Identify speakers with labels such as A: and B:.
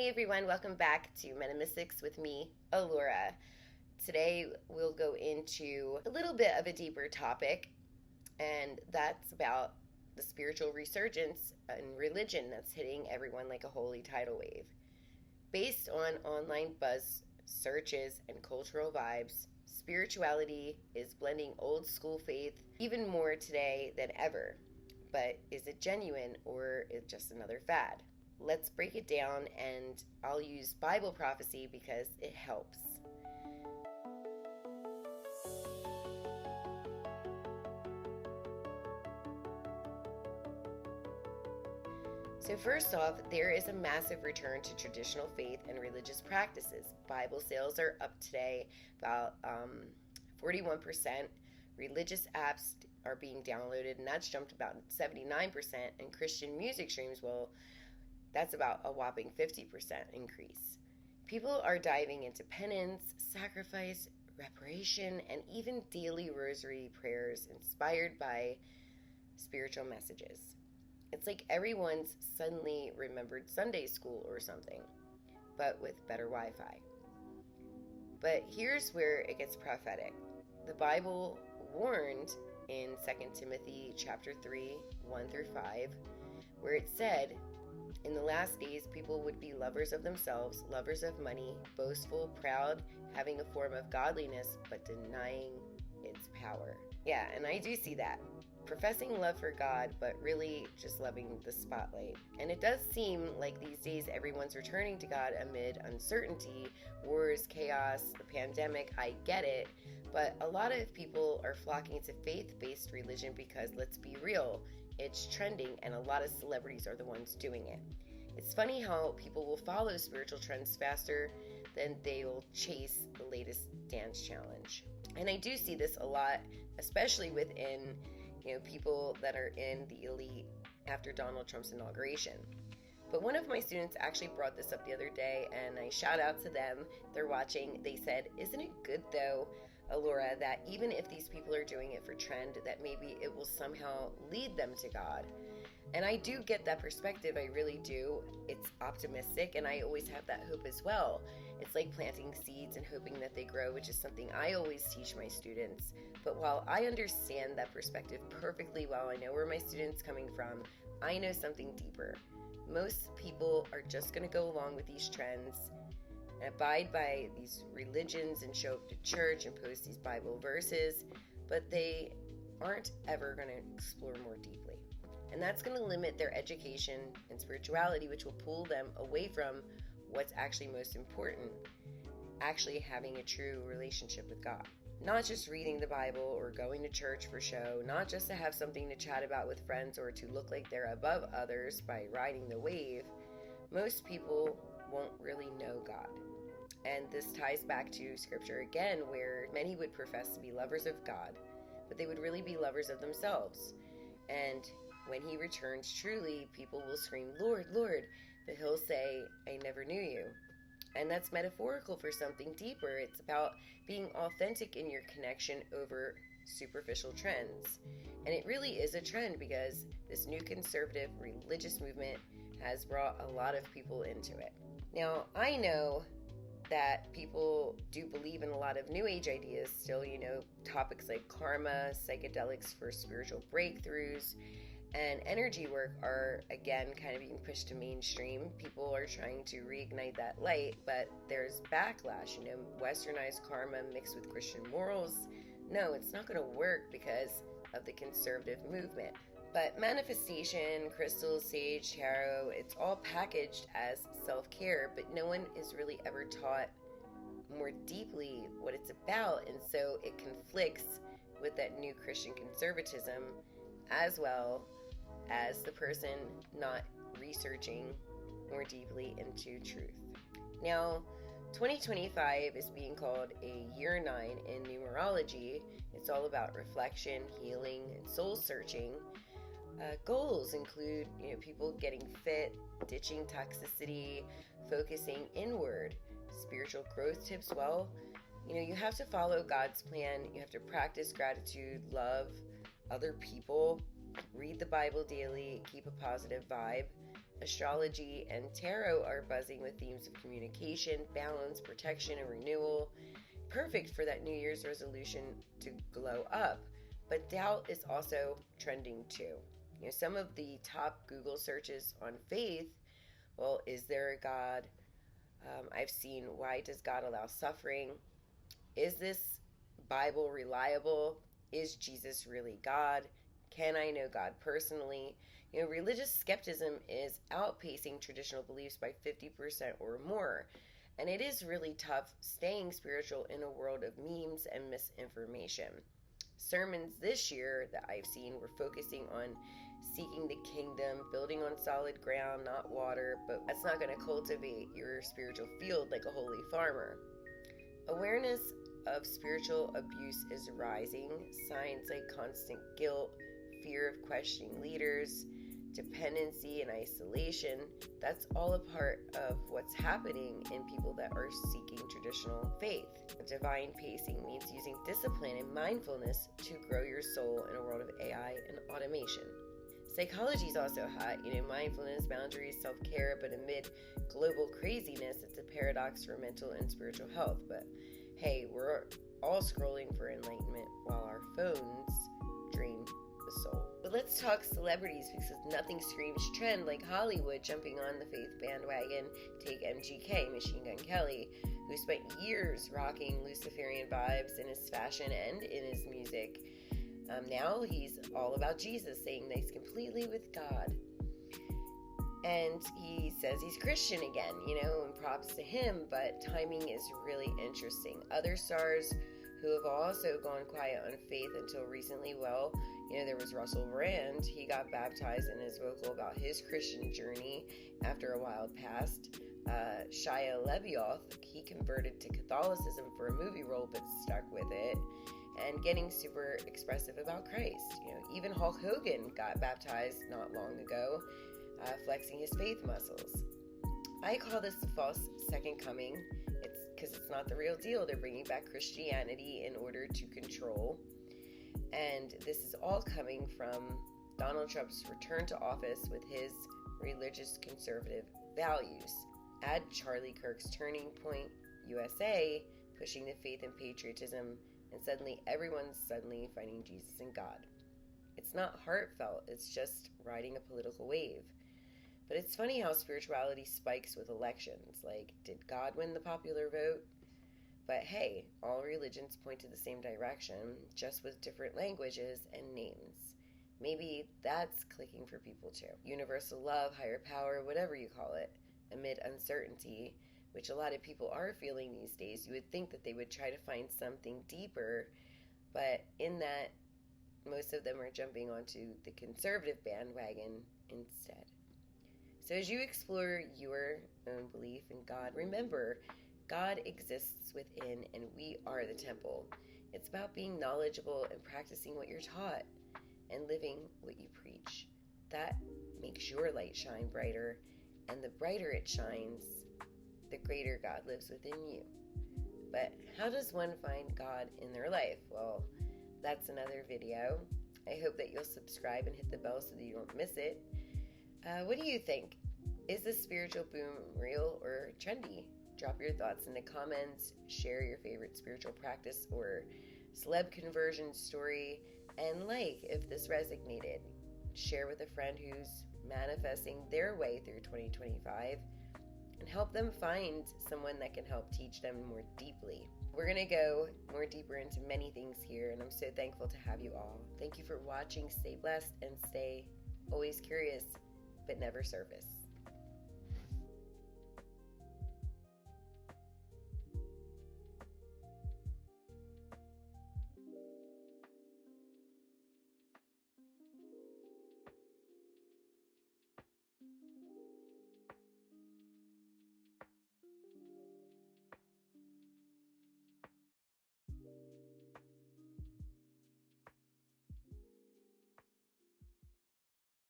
A: Hey everyone, welcome back to Metaphysics with me, Alura. Today we'll go into a little bit of a deeper topic, and that's about the spiritual resurgence in religion that's hitting everyone like a holy tidal wave. Based on online buzz searches and cultural vibes, spirituality is blending old school faith even more today than ever. But is it genuine or is it just another fad? Let's break it down, and I'll use Bible prophecy because it helps. So first off, there is a massive return to traditional faith and religious practices. Bible sales are up today about 41%. Religious apps are being downloaded, and that's jumped about 79%. And Christian music streams, well, that's about a whopping 50% increase. People are diving into penance, sacrifice, reparation, and even daily rosary prayers inspired by spiritual messages. It's like everyone's suddenly remembered Sunday school or something, but with better Wi-Fi. But here's where it gets prophetic. The Bible warned in 2 Timothy chapter 3, 1 through 5, where it said, in the last days, people would be lovers of themselves, lovers of money, boastful, proud, having a form of godliness, but denying its power. Yeah, and I do see that. Professing love for God, but really just loving the spotlight. And it does seem like these days everyone's returning to God amid uncertainty, wars, chaos, the pandemic. I get it. But a lot of people are flocking to faith-based religion because, let's be real, it's trending, and a lot of celebrities are the ones doing it. It's funny how people will follow spiritual trends faster than they'll chase the latest dance challenge. And I do see this a lot, especially within, people that are in the elite after Donald Trump's inauguration. But one of my students actually brought this up the other day, and I shout out to them. They're watching. They said, isn't it good though, Alura, that even if these people are doing it for trend, that maybe it will somehow lead them to God? And I do get that perspective, I really do. It's optimistic, and I always have that hope as well. It's like planting seeds and hoping that they grow, which is something I always teach my students. But while I understand that perspective perfectly well, I know where my student's coming from, I know something deeper. Most people are just going to go along with these trends and abide by these religions and show up to church and post these Bible verses, but they aren't ever going to explore more deeply. And that's going to limit their education and spirituality, which will pull them away from what's actually most important, actually having a true relationship with God. Not just reading the Bible or going to church for show, not just to have something to chat about with friends or to look like they're above others by riding the wave. Most people won't really know God. And this ties back to scripture again, where many would profess to be lovers of God, but they would really be lovers of themselves. And when he returns truly, people will scream, Lord, Lord, but he'll say, I never knew you. And that's metaphorical for something deeper. It's about being authentic in your connection over superficial trends. And it really is a trend because this new conservative religious movement has brought a lot of people into it. Now, I know that people do believe in a lot of new age ideas still, topics like karma, psychedelics for spiritual breakthroughs, and energy work are, again, kind of being pushed to mainstream. People are trying to reignite that light, but there's backlash, westernized karma mixed with Christian morals. No, it's not going to work because of the conservative movement. But manifestation, crystals, sage, tarot, it's all packaged as self-care, but no one is really ever taught more deeply what it's about, and so it conflicts with that new Christian conservatism, as well as the person not researching more deeply into truth. Now, 2025 is being called a year 9 in numerology. It's all about reflection, healing, and soul searching. Goals include, people getting fit, ditching toxicity, focusing inward. Spiritual growth tips, well, you have to follow God's plan. You have to practice gratitude, love other people, read the Bible daily, keep a positive vibe. Astrology and tarot are buzzing with themes of communication, balance, protection, and renewal. Perfect for that New Year's resolution to glow up. But doubt is also trending too. Some of the top Google searches on faith, well, is there a God? I've seen, why does God allow suffering? Is this Bible reliable? Is Jesus really God? Can I know God personally? Religious skepticism is outpacing traditional beliefs by 50% or more. And it is really tough staying spiritual in a world of memes and misinformation. Sermons this year that I've seen were focusing on seeking the kingdom, building on solid ground, not water, but that's not going to cultivate your spiritual field like a holy farmer. Awareness of spiritual abuse is rising. Signs like constant guilt, fear of questioning leaders, dependency and isolation, that's all a part of what's happening in people that are seeking traditional faith. Divine pacing means using discipline and mindfulness to grow your soul in a world of AI and automation. Psychology is also hot, mindfulness, boundaries, self-care, but amid global craziness, it's a paradox for mental and spiritual health. But hey, we're all scrolling for enlightenment while our phones drain the soul. But let's talk celebrities, because nothing screams trend like Hollywood jumping on the faith bandwagon. Take MGK, Machine Gun Kelly, who spent years rocking Luciferian vibes in his fashion and in his music. Now he's all about Jesus, saying that he's completely with God. And he says he's Christian again, and props to him, but timing is really interesting. Other stars who have also gone quiet on faith until recently, well, there was Russell Brand. He got baptized and is vocal about his Christian journey after a wild past. Shia LaBeouf, he converted to Catholicism for a movie role but stuck with it, and getting super expressive about Christ. Even Hulk Hogan got baptized not long ago, flexing his faith muscles. I call this the false second coming. It's because it's not the real deal. They're bringing back Christianity in order to control. And this is all coming from Donald Trump's return to office with his religious conservative values. Add Charlie Kirk's Turning Point USA, pushing the faith and patriotism, and suddenly everyone's finding Jesus and God. It's not heartfelt, it's just riding a political wave. But it's funny how spirituality spikes with elections. Like, did God win the popular vote? But hey, all religions point to the same direction, just with different languages and names. Maybe that's clicking for people too. Universal love, higher power, whatever you call it. Amid uncertainty, which a lot of people are feeling these days, you would think that they would try to find something deeper, but in that, most of them are jumping onto the conservative bandwagon instead. So as you explore your own belief in God, remember, God exists within and we are the temple. It's about being knowledgeable and practicing what you're taught and living what you preach. That makes your light shine brighter, and the brighter it shines, the greater God lives within you. But how does one find God in their life? Well, that's another video. I hope that you'll subscribe and hit the bell so that you don't miss it. What do you think? Is the spiritual boom real or trendy? Drop your thoughts in the comments, share your favorite spiritual practice or celeb conversion story, and if this resonated. Share with a friend who's manifesting their way through 2025 and help them find someone that can help teach them more deeply. We're going to go more deeper into many things here, and I'm so thankful to have you all. Thank you for watching. Stay blessed and stay always curious, but never surface.